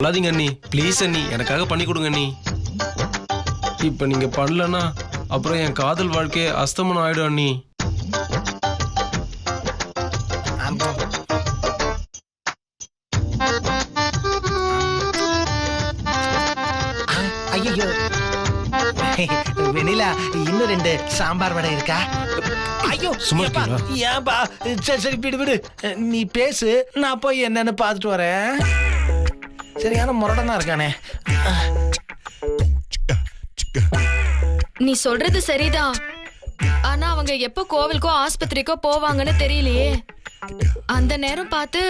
சொல்லாதீங்க அண்ணி, ப்ளீஸ் அண்ணி, எனக்காக பண்ணி கொடுங்க அண்ணி. இப்ப நீங்க பண்ணலன்னா அப்புறம் என் காதல் வாழ்க்கையே அஸ்தமனம் ஆயிடும் அண்ணி. ஐயோ வெண்ணிலா, இன்னும் 2 சாம்பார் வடை இருக்கா? ஐயோ சும்மா ஏப்பா, ஏன்பா? சரி சரி விடு விடு, நீ பேசு, நான் போய் என்னன்னு பார்த்துட்டு வரேன். சரியான முரடனா இருக்கானே. நீ சொல்றது சரிதான். ஆனா அவங்க எப்ப கோவிலுக்கோ ஆஸ்பத்திரிக்கோ போவாங்கன்னு தெரியலையே. அந்த நேரம் பார்த்து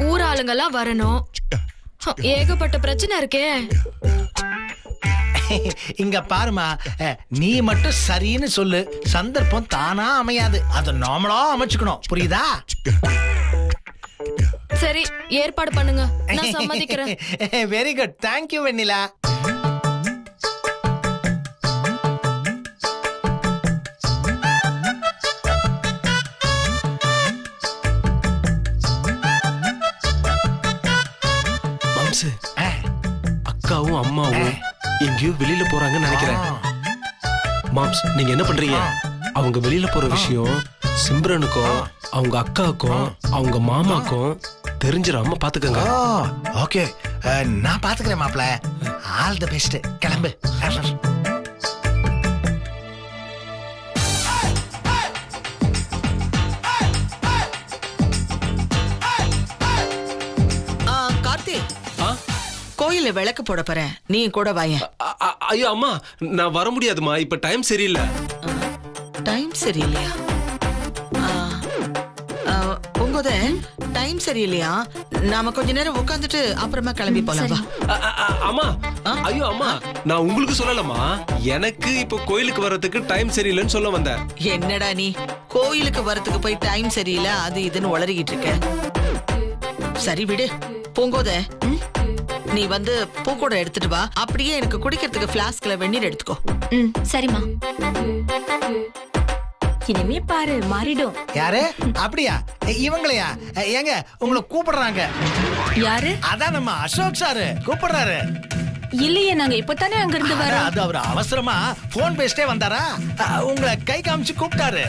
ஊர் ஆளுங்கெல்லாம் வரணும். ஏகப்பட்ட பிரச்சனை இருக்கே. இங்க பாருமா, நீ மட்டும் சரின்னு சொல்லு, சந்தர்ப்பம் தானா அமையாது, அதை நாமளா அமைச்சுக்கணும், புரியுதா? சரி, ஏற்பாடு பண்ணுங்க, நான் சம்மதிக்கிறேன். வெரி குட், தேங்க்யூ வெண்ணிலா. மாம்சு, அக்காவும் அம்மாவும் எங்கேயோ வெளியில போறாங்கன்னு நினைக்கிறேன். மாம்ஸ், நீங்க என்ன பண்றீங்க? அவங்க வெளியில போற விஷயம் சிம்ரனுக்கும் அவங்க அக்காவுக்கும் அவங்க மாமாக்கும் தெரிஞ்சிடாம பாத்துக்கங்க. ஓகே, நான் பாத்துக்கிறேன் மாப்ள. ஆல் தி பெஸ்ட், கிளம்பு. கார்த்தி, கோயில விளக்கு போட போறேன், நீ கூட வாயேன். ஐயோ அம்மா, நான் வர முடியாதுமா, இப்ப டைம் சரியில்லை. டைம் சரியில்லையா? உங்கத டைம் சரியில்லையா? நாம கொஞ்ச நேரம் உட்காந்துட்டு அப்புறமா கிளம்பி போலாம் வா. அம்மா, ஐயோ அம்மா, நான் உங்களுக்கு சொல்லலம்மா, எனக்கு இப்ப கோயிலுக்கு வர்றதுக்கு டைம் சரியில்லைன்னு சொல்ல வந்தேன். என்னடா நீ கோயிலுக்கு வரதுக்கு போய் டைம் சரியில்லை அது இதுன்னு உளறிக்கிட்டு இருக்க. சரி விடு. பூங்கோத, நீ வந்து பூக்கூட எடுத்துட்டு வா. அப்படியே எனக்கு குடிக்கிறதுக்கு பிளாஸ்க்ல வெந்நீர் எடுத்துக்கோ. சரிம்மா. இனிமே பாரு மாறிடும். யாரு? அப்படியா? இவங்களையா? ஏங்க உங்களை கூப்பிடுறாங்க. யாரு? அதான் நம்ம அசோக் சாரு கூப்பிடுறாரு. இல்லையே, நாங்க இப்பதானே அங்க இருந்து வரோம். அது அவர் அவசரமா போன் பேசிட்டே வந்தாரா, உங்களை கை காமிச்சு கூப்பிட்டாரு.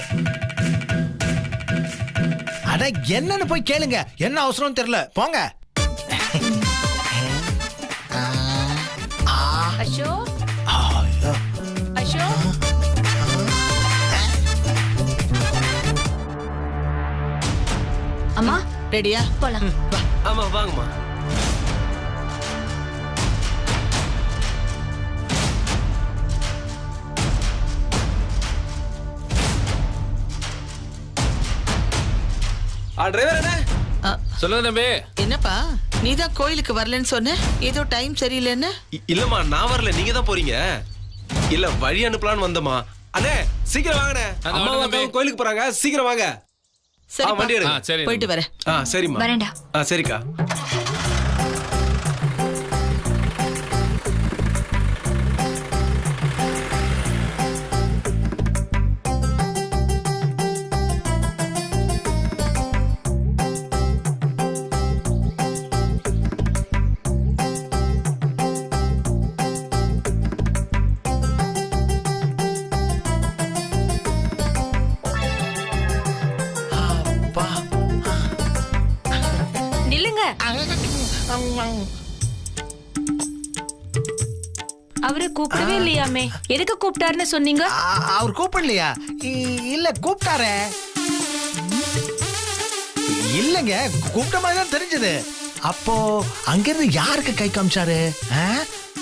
அட என்னன்னு போய் கேளுங்க, என்ன அவசரம் தெரியல, போங்க. அசோக், அசோக், அம்மா ரெடியா? போலாம். ஆமா வாங்கம்மா. டிரைவர் என்ன சொல்லுங்க தம்பி. என்னப்பா, நீதான் கோயிலுக்கு வரலன்னு சொன்ன, ஏதோ டைம் சரியில்லைன்னு? இல்லம்மா, நான் வரல, நீங்க தான் போறீங்க. இல்ல வழி அனுப்பலான்னு வந்தம்மா. அண்ணே சீக்கிரம் வாங்கண்ணே, அம்மா அக்காவும் கோயிலுக்கு போறாங்க, சீக்கிரம் வாங்க. சரி வண்டி எடுங்க. போயிட்டு வரேன். சரிம்மா. வரேன்டா. சரிக்கா. நில்லுங்க. அவரு கூப்பிடவே இல்லையாமே, எதுக்கு கூப்பிட்டாருன்னு சொன்னீங்க? அவர் கூப்பிடலையா? இல்ல கூப்பிட்டாரே. இல்லங்க, கூப்பிட்ட மாதிரி தான் தெரிஞ்சது. அப்போ அங்கிருந்து யாருக்கு கை காமிச்சாரு?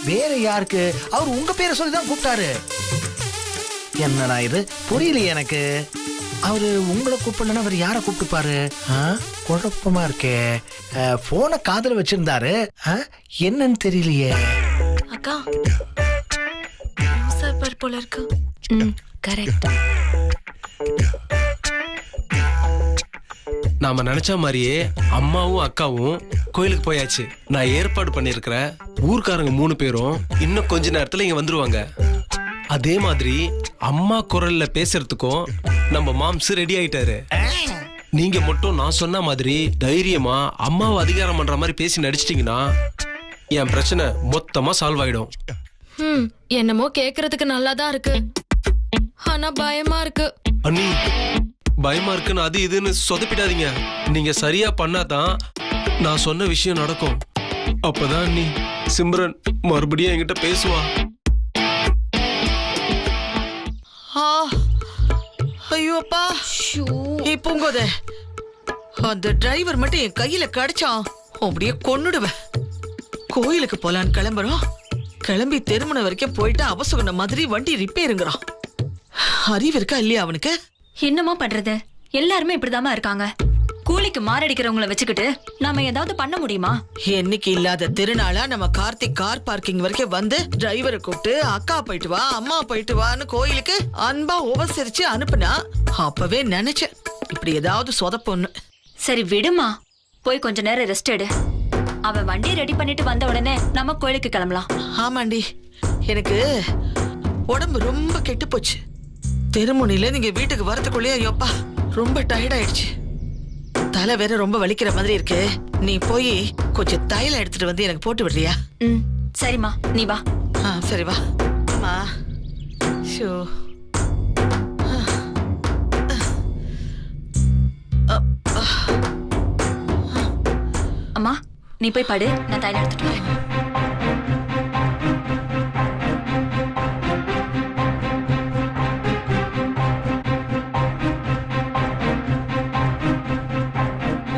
வேற யாருக்கு? அவர் உங்க பேரை சொல்லிதான் கூப்பிட்டாரு. என்னடா இது புரியலையே எனக்கு. அவரு உங்களை கூப்பிடலன்னா அவர் யார கூப்பிட்டுப்பாரு? குழப்பமா இருக்கே. போனை காதுல வச்சிருந்தாரு, என்னன்னு தெரியலையே. அக்கா சாப்பாடு போல இருக்கு. கரெக்ட். நாம நினைச்ச மாதிரியே அம்மாவும் அக்காவும் கோயிலுக்கு போயாச்சு. நான் ஏற்பாடு பண்ணிருக்கிறேன். ஊர்க்காரங்க 3 பேரும் இன்னும் கொஞ்ச நேரத்துல இங்க வந்துருவாங்க. அதே மாதிரி அம்மா குரல்ல பேசுறதுக்கும் நம்ம மாம்ஸ் ரெடி ஆயிட்டாரு. நீங்க மட்டும் நான் சொன்ன மாதிரி தைரியமா அம்மாவை அதிகாரம் பண்ற மாதிரி பேசி நடிச்சிட்டீங்கன்னா என் பிரச்சனை மொத்தமா சால்வ் ஆயிடும். என்னமோ கேக்குறதுக்கு நல்லாதான் இருக்கு, ஆனா பயமா இருக்கு. அண்ணி பயமா இருக்குன்னு அது இதுன்னு சொதப்பிடாதீங்க. நீங்க சரியா பண்ணாதான் நான் சொன்ன விஷயம் நடக்கும். அப்பதான் அண்ணி சிம்ரன் மறுபடியும் என்கிட்ட பேசுவா. ஐயோ அப்பா, பூங்கோத, அந்த டிரைவர் மட்டும் என் கையில கிடைச்சான் அப்படியே கொன்னுடுவேன். கோயிலுக்கு போலான்னு கிளம்புறோம், கிளம்பி திருமணம் வரைக்கும் போயிட்டு அவசகுன மாதிரி வண்டி ரிப்பேருங்கிறான். அறிவு இருக்கா இல்லையா அவனுக்கு? என்னமா பண்றது, எல்லாருமே இப்படிதாமா இருக்காங்க. கூலிக்கு மாரடிக்கிறவங்கள வச்சுக்கிட்டு நாம ஏதாவது பண்ண முடியுமா? என்னைக்கு இல்லாத திருநாளா நம்ம கார்த்திக் கார் பார்க்கிங் வரைக்கும் வந்து டிரைவரை கூப்பிட்டு அக்கா போயிட்டு வா, அம்மா போயிட்டு வான்னு கோயிலுக்கு அன்பா உபசரிச்சு அனுப்புனா அப்பவே நினைச்சேன் இப்படி ஏதாவது சொதப்பொண்ணு. சரி விடுமா, போய் கொஞ்ச நேரம் ரெஸ்ட் எடு. அவன் வண்டியை ரெடி பண்ணிட்டு வந்த உடனே நம்ம கோயிலுக்கு கிளம்பலாம். ஆமாண்டி, எனக்கு உடம்பு ரொம்ப கெட்டு போச்சு. தெருமுனையில நீங்க வீட்டுக்கு வரதுக்குள்ளேயே ஐயோப்பா ரொம்ப டயர்ட் ஆயிடுச்சு. தலை வேற ரொம்ப வலிக்கிற மாதிரி இருக்கு. நீ போய் கொஞ்சம் தைலம் எடுத்துட்டு வந்து எனக்கு போட்டு விடுறியா? சரிம்மா, நீ வா. சரி வா. அம்மா ஷோ, அம்மா நீ போய் படு, நான் தைலம் எடுத்துட்டு வரேன்.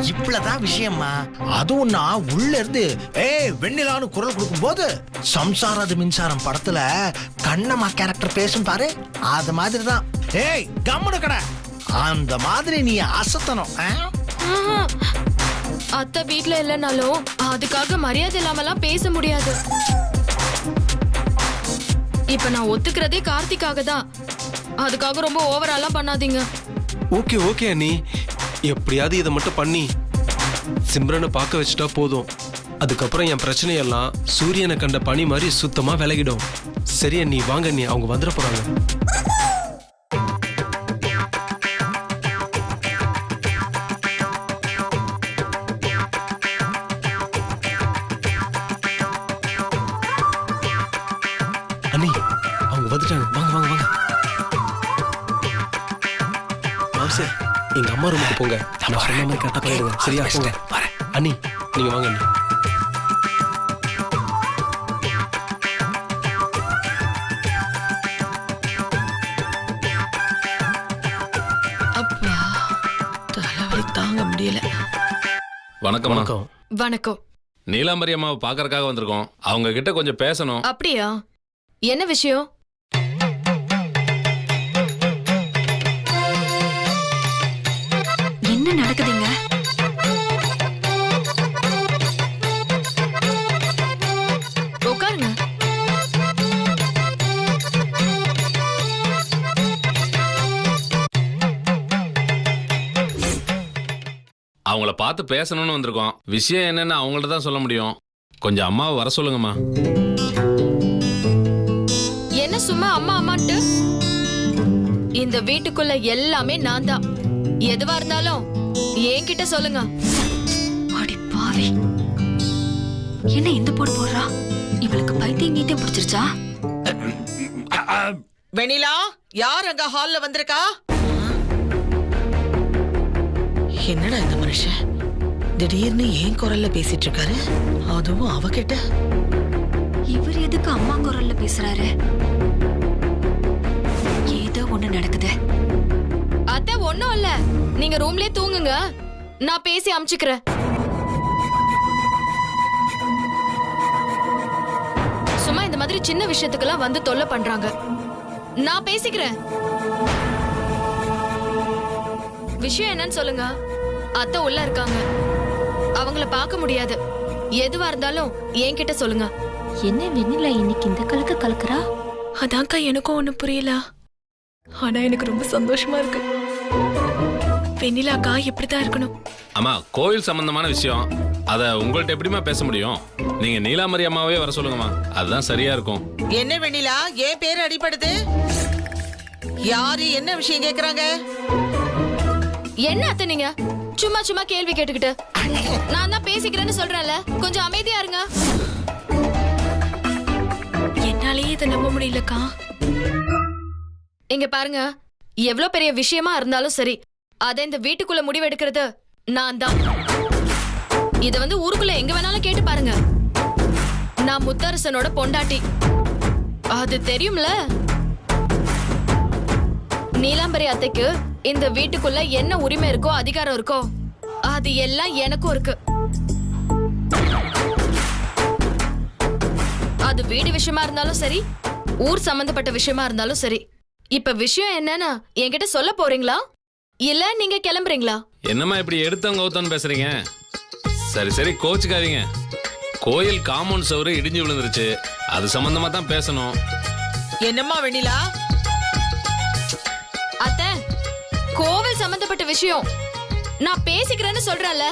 இவ்வளவுதான் விஷயமா? அதுவும் நான் உள்ள இருந்து வெண்ணிலான்னு குரல் கொடுக்கும் போது சம்சாரது மின்சாரம் படத்துல கண்ணம்மா கேரக்டர் பேசும் பாரு, அது மாதிரிதான். ஏய் கம்முனு கடை, அந்த மாதிரி நீ அசத்தணும். அத்தை வீட்ல இல்லைனாலும் அதுக்காக மரியாதை இல்லாமலாம் பேச முடியாது. இப்ப நான் ஒத்துக்கிறதே கார்த்திக்காக தான், அதுக்காக ரொம்ப ஓவராலாம் பண்ணாதீங்க. ஓகே ஓகே அண்ணி, எப்படியாவது இதை மட்டும் பண்ணி சிம்ரனை பார்க்க வச்சுட்டா போதும். அதுக்கப்புறம் என் பிரச்சனையெல்லாம் சூரியனை கண்ட பனி மாதிரி சுத்தமா விலகிடும். சரி அண்ணி, வாங்க அண்ணி, அவங்க வந்துட போறாங்க. அண்ணி அவங்க வந்துட்டாங்க, வாங்க வாங்க வாங்க. மாம்சே, எங்க அம்மா ரூமுக்கு போங்க. நான் சொன்ன மாதிரி கரெக்டா பண்ணிடுங்க. சரியா? போங்க. அண்ணி நீங்க வாங்க அண்ணி. அப்பா தலைவலி தாங்க முடியல. வணக்கம். வணக்கம். நீலாம்பரி அம்மாவை பாக்கறதுக்காக வந்திருக்கோம். அவங்க கிட்ட கொஞ்சம் பேசணும். அப்படியா? என்ன விஷயம்? என்ன நடக்குதுங்க? உட்காருங்க. அவங்கள பார்த்து பேசணும்னு வந்திருக்கோம். விஷயம் என்னன்னு அவங்கள்ட்ட தான் சொல்ல முடியும். கொஞ்சம் அம்மாவை வர சொல்லுங்கம்மா. என்ன சும்மா அம்மா அம்மான்ட்டு? இந்த வீட்டுக்குள்ள எல்லாமே நான் தான். எதுவா இருந்தாலும் என்கிட்ட சொல்லுங்க. அடி பாவி, என்ன இந்த போடு போடுறா? இவளுக்கு பைத்தியம் கீத்தியம் பிடிச்சிருச்சா? வெண்ணிலா, யார் அங்க ஹால்ல வந்திருக்கா? என்னடா இந்த மனுஷன் திடீர்னு ஏன் குரல்ல பேசிட்டு இருக்காரு, அதுவும் அவகிட்ட? இவர் எதுக்கு அம்மா குரல்ல பேசுறாரு? ஏதோ ஒண்ணு நடக்குது. அத்தை ஒண்ணும் இல்ல, நீங்க ரூம்லயே தூங்குங்க, நான் பேசி அமிச்சுக்கிறேன். சும்மா இந்த மாதிரி சின்ன விஷயத்துக்கெல்லாம் வந்து தொல்லை பண்றாங்க. நான் பேசிக்கிறேன். விஷயம் என்னன்னு சொல்லுங்க. அத்தை உள்ள இருக்காங்க, அவங்கள பார்க்க முடியாது. எதுவா இருந்தாலும் என்கிட்ட சொல்லுங்க. என்ன வெண்ணிலா இன்னைக்கு இந்த கலக்க கலக்குறா? அதான்க்கா எனக்கும் ஒண்ணு புரியல, ஆனா எனக்கு ரொம்ப சந்தோஷமா இருக்கு. வெண்ணிலாக்கா இப்படிதான் இருக்கணும். அம்மா, கோயில் சம்பந்தமான விஷயம், அத உங்கள்ட்ட எப்படிமா பேச முடியும்? நீங்க நீலாம்பரி அம்மாவே வர சொல்லுங்கம்மா, அதுதான் சரியா இருக்கும். என்ன வெண்ணிலா, ஏன் பேர் அடிபடுது? யாரு என்ன விஷயம் கேக்குறாங்க? என்ன அத்தை நீங்க சும்மா சும்மா கேள்வி கேட்டுக்கிட்டு? நான் தான் பேசிக்கிறேன்னு சொல்றேன்ல, கொஞ்சம் அமைதியா இருங்க. முடியலக்கா. இங்க பாருங்க, எவ்வளவு பெரிய விஷயமா இருந்தாலும் சரி, அத இந்த வீட்டுக்குள்ள முடிவெடுக்கிறது நான் தான். இத ஊருக்குள்ள எங்க வேணாலும் கேட்டு பாருங்க. நான் முத்தரசனோட பொண்டாட்டி, அது தெரியும்ல. நீலாம்பரி அத்தைக்கு இந்த வீட்டுக்குள்ள என்ன உரிமை இருக்கோ, அதிகாரம் இருக்கோ, அது எல்லாம் எனக்கும் இருக்கு. அது வீடு விஷயமா இருந்தாலும் சரி, ஊர் சம்பந்தப்பட்ட விஷயமா இருந்தாலும் சரி. இப்ப விஷயம் என்னன்னா என்கிட்ட சொல்ல போறீங்களா இல்ல நீங்க கிளம்புறீங்களா? என்னம்மா இப்படி எடுத்தவங்க கௌத்தம் பேசுறீங்க? சரி சரி, கோச்சுக்காதீங்க. கோயில் காம்பவுண்ட் சுவரு இடிஞ்சு விழுந்துருச்சு, அது சம்பந்தமா தான் பேசணும். என்னம்மா வெண்ணிலா? அத்தை, கோவில் சம்பந்தப்பட்ட விஷயம் நான் பேசிக்கிறேன்னு சொல்றேன்ல.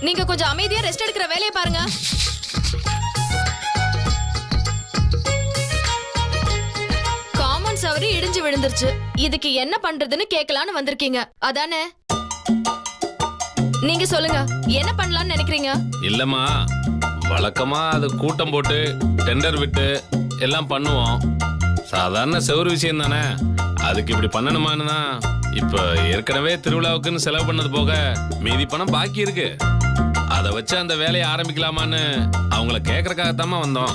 நீங்க கொஞ்சம் அமைதியா ரெஸ்ட் எடுக்கிற வேலையை பாருங்க. காம்பவுண்ட் சவறு இடிஞ்சு விழுந்துருச்சு, இதுக்கு என்ன பண்றதுன்னு கேட்கலான்னு வந்திருக்கீங்க அதானே? நீங்க சொல்லுங்க, என்ன பண்ணலாம்னு நினைக்கிறீங்க? இல்லம்மா, வழக்கமா அது கூட்டம் போட்டு டெண்டர் விட்டு எல்லாம் பண்ணுவோம். சாதாரண செவரு விஷயம் தானே, அதுக்கு இப்படி பண்ணணுமான்னு தான். இப்ப ஏற்கனவே திருவிழாவுக்குன்னு செலவு பண்ணது போக மீதி பணம் பாக்கி இருக்கு. அதை வச்சு அந்த வேலையை ஆரம்பிக்கலாமான்னு அவங்கள கேட்கறதுக்காகத்தாம்மா வந்தோம்.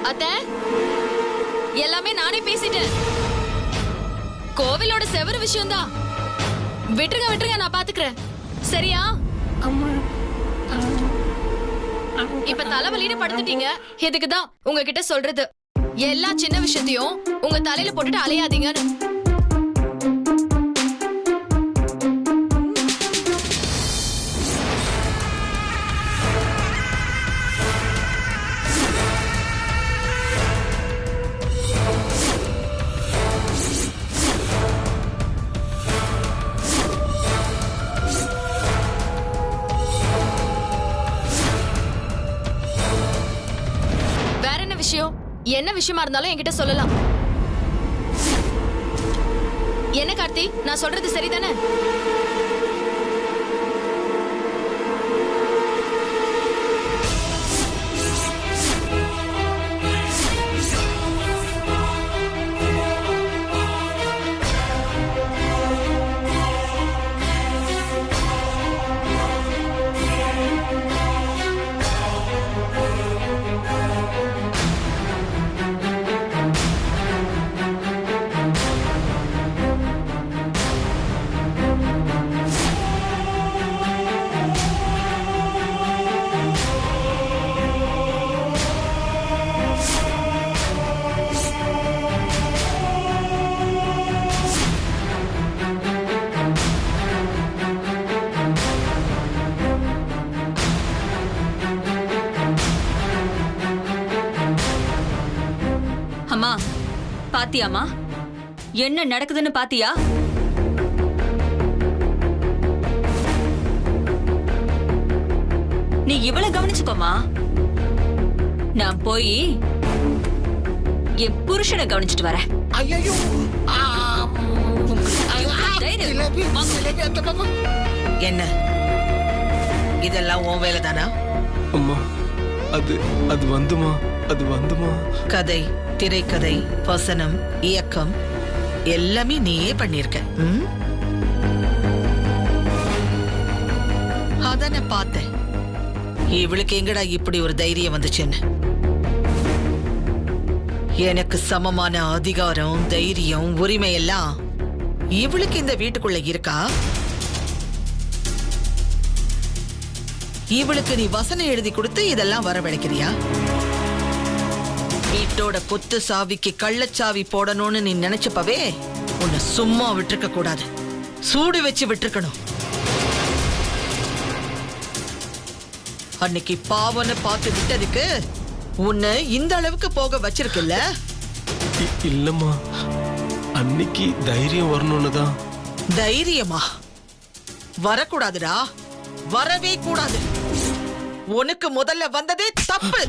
அத்தை, எல்லாமே நானே பேசிட்டேன். கோவிலோட செவரு விஷயம் தான். விட்டுருங்க விட்டுருங்க, நான் பாத்துக்கிறேன். சரியா? இப்ப தலைவலின்னு படுத்துட்டீங்க, இதுக்குதான் உங்ககிட்ட சொல்றது, எல்லா சின்ன விஷயத்தையும் உங்க தலையில போட்டுட்டு அலையாதீங்கன்னு. என்ன விஷயமா இருந்தாலும் என்கிட்ட சொல்லலாம். என்ன கார்த்தி, நான் சொல்றது சரிதானே? அம்மா, பாத்தியாமா என்ன நடக்குதுன்னு? பாத்தியா? நீ இவ்வளவு கவனிச்சுக்கோமா. நான் போய் என் புருஷனை கவனிச்சுட்டு வரேன். ஐயோ, என்ன இதெல்லாம் உன் வேலை தானா? அம்மா, அது வந்துமா, அது வந்துமா. கதை, திரைக்கதை, வசனம், இயக்கம் எல்லாமே நீயே பண்ணிருக்க. அதான பார்த்தேன். இவளுக்கு எங்கடா இப்படி ஒரு தைரியம் வந்துச்சுன்னு. எனக்கு சமமான அதிகாரம், தைரியம், உரிமை எல்லாம் இவளுக்கு இந்த வீட்டுக்குள்ள இருக்கா? இவளுக்கு நீ வசனம் எழுதி கொடுத்து இதெல்லாம் வரவழைக்கிறியா? வீட்டோட கொத்து சாவிக்கு கள்ளச்சாவி போடணும்னு நீ நினைச்சப்பவே உன்னை சும்மா விட்டுருக்க கூடாது, சூடு வச்சு விட்டுருக்கணும். அன்னைக்கு பாவனை பார்த்து விட்டதுக்கு உன்னை இந்த அளவுக்கு போக வச்சிருக்குல்ல? இல்லம்மா, அன்னைக்கு தைரியம் வரணும்னு தான். தைரியமா? வரக்கூடாதுடா, வரவே கூடாது. உனக்கு முதல்ல வந்ததே தப்பு.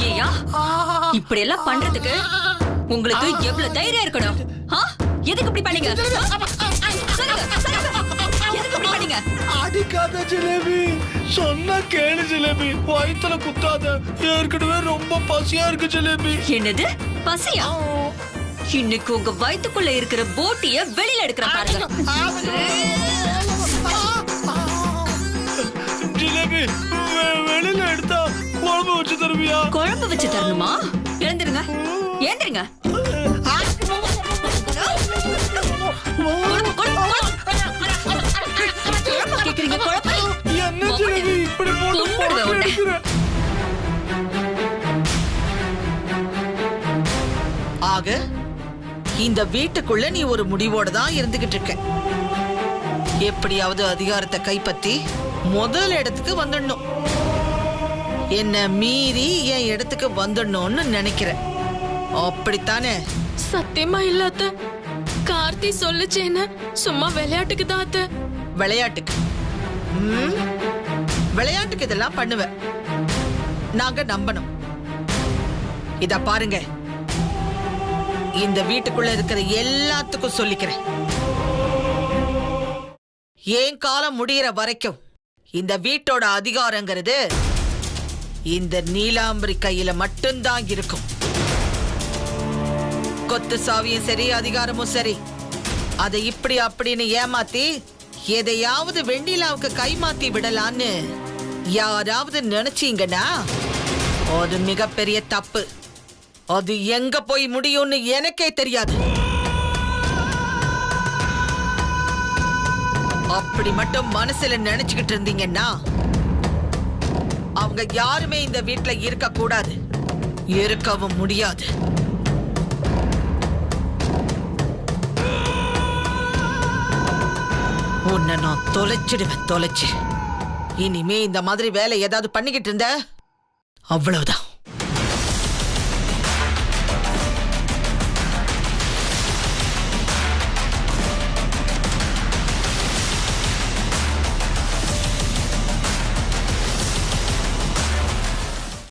ஏயா இப்படி எல்லாம் பண்றதுக்கு உங்களுக்கு எவ்வளவு தைரியம் இருக்கணும்? எதுக்கு இப்படி பண்ணீங்க? எதுக்கு இப்படி பண்ணீங்க? அடிக்காத ஜிலேபி, சொன்னா கேளு ஜிலேபி, வயித்துல குத்தாத. ஏற்கனவே ரொம்ப பசியா இருக்கு ஜிலேபி. என்னது பசியா? இன்னைக்கு உங்க வயித்துக்குள்ள இருக்கிற போட்டிய வெளியில எடுக்கிற பாருங்க. ஜிலேபி வெளியில எடுத்தா குழம்பு வச்சு தருவியா? குழம்பு வச்சு தரணுமா? எழுந்துருங்க, ஏந்திருங்க. கேக்குறீங்க குழம்பு? என்ன ஜிலேபி இப்படி போட்டு ஆக இந்த வீட்டுக்குள்ள நீ ஒரு முடிவோட தான் இருந்துகிட்டு இருக்க. எப்படியாவது அதிகாரத்தை கைப்பற்றி முதல் இடத்துக்கு வந்துடணும். என்ன மீறி என் இடத்துக்கு வந்துடணும்னு நினைக்கிறேன். அப்படித்தானே? சத்தியமா இல்ல அத்தை. கார்த்தி சொல்லுச்சேன்னு சும்மா விளையாட்டுக்கு தான் அத்தை. விளையாட்டுக்கு? விளையாட்டுக்கு இதெல்லாம் பண்ணுவேன். நாங்க நம்பணும். இத பாருங்க, இந்த வீட்டுக்குள்ள இருக்கிற எல்லாத்துக்கும் சொல்லிக்கிறேன். ஏன் காலம் முடிகிற வரைக்கும் இந்த வீட்டோட அதிகாரங்கிறது இந்த நீலாம்பரி கையில மட்டும்தான் இருக்கும். கொத்து சாவியும் சரி, அதிகாரமும் சரி, அதை இப்படி அப்படின்னு ஏமாத்தி எதையாவது வெண்ணிலாவுக்கு கைமாத்தி விடலான்னு யாராவது நினைச்சீங்கன்னா அது மிகப்பெரிய தப்பு. அது எங்க போய் முடியும்னு எனக்கே தெரியாது. அப்படி மட்டும் மனசுல நினைச்சுக்கிட்டு இருந்தீங்கன்னா அவங்க யாருமே இந்த வீட்டுல இருக்க கூடாது, இருக்கவும் முடியாது. உன்னை நான் தொலைச்சிடுவேன், தொலைச்சு. இனிமே இந்த மாதிரி வேலை ஏதாவது பண்ணிக்கிட்டு இருந்த அவ்வளவுதான்.